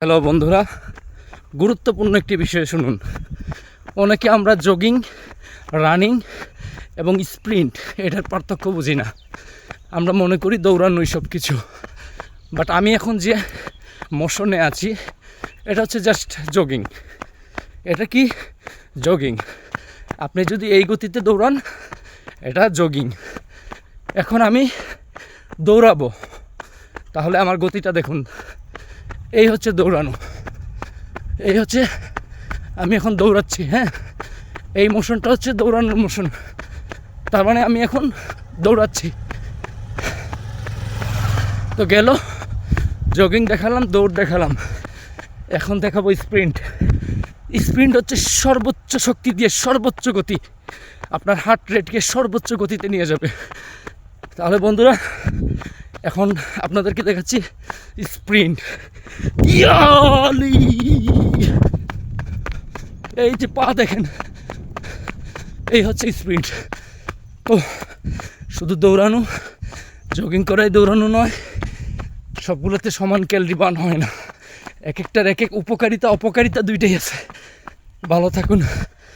Hello বন্ধুরা, গুরুত্বপূর্ণ একটি বিষয় শুনুন। অনেকে আমরা জগিং, রানিং এবং স্প্রিন্ট এটার পার্থক্য বুঝি না। আমরা মনে করি দৌড়ানোই সব কিছু। বাট আমি এখন যে মোশনে আছি এটা হচ্ছে জাস্ট জগিং। এটা কি জগিং? আপনি যদি এই গতিতে দৌড়ান এটা জগিং। এখন আমি দৌড়াবো, তাহলে আমার গতিটা দেখুন। এই হচ্ছে দৌড়ানো, এই হচ্ছে আমি এখন দৌড়াচ্ছি। হ্যাঁ, এই মোশনটা হচ্ছে দৌড়ানোর মোশন। তার মানে আমি এখন দৌড়াচ্ছি। তো গেল, জগিং দেখালাম, দৌড় দেখালাম, এখন দেখাবো স্প্রিন্ট। স্প্রিন্ট হচ্ছে সর্বোচ্চ শক্তি দিয়ে সর্বোচ্চ গতি, আপনার হার্ট রেটকে সর্বোচ্চ গতিতে নিয়ে যাবে। তাহলে বন্ধুরা, এখন আপনাদেরকে দেখাচ্ছি স্প্রিন্ট। এই যে পা দেখেন, এই হচ্ছে স্প্রিন্ট। তো শুধু দৌড়ানো, জগিং করাই দৌড়ানো নয়, সবগুলোতে সমান ক্যালোরি বার্ন হয় না। এক একটার এক এক উপকারিতা অপকারিতা দুইটাই আছে। ভালো থাকুন।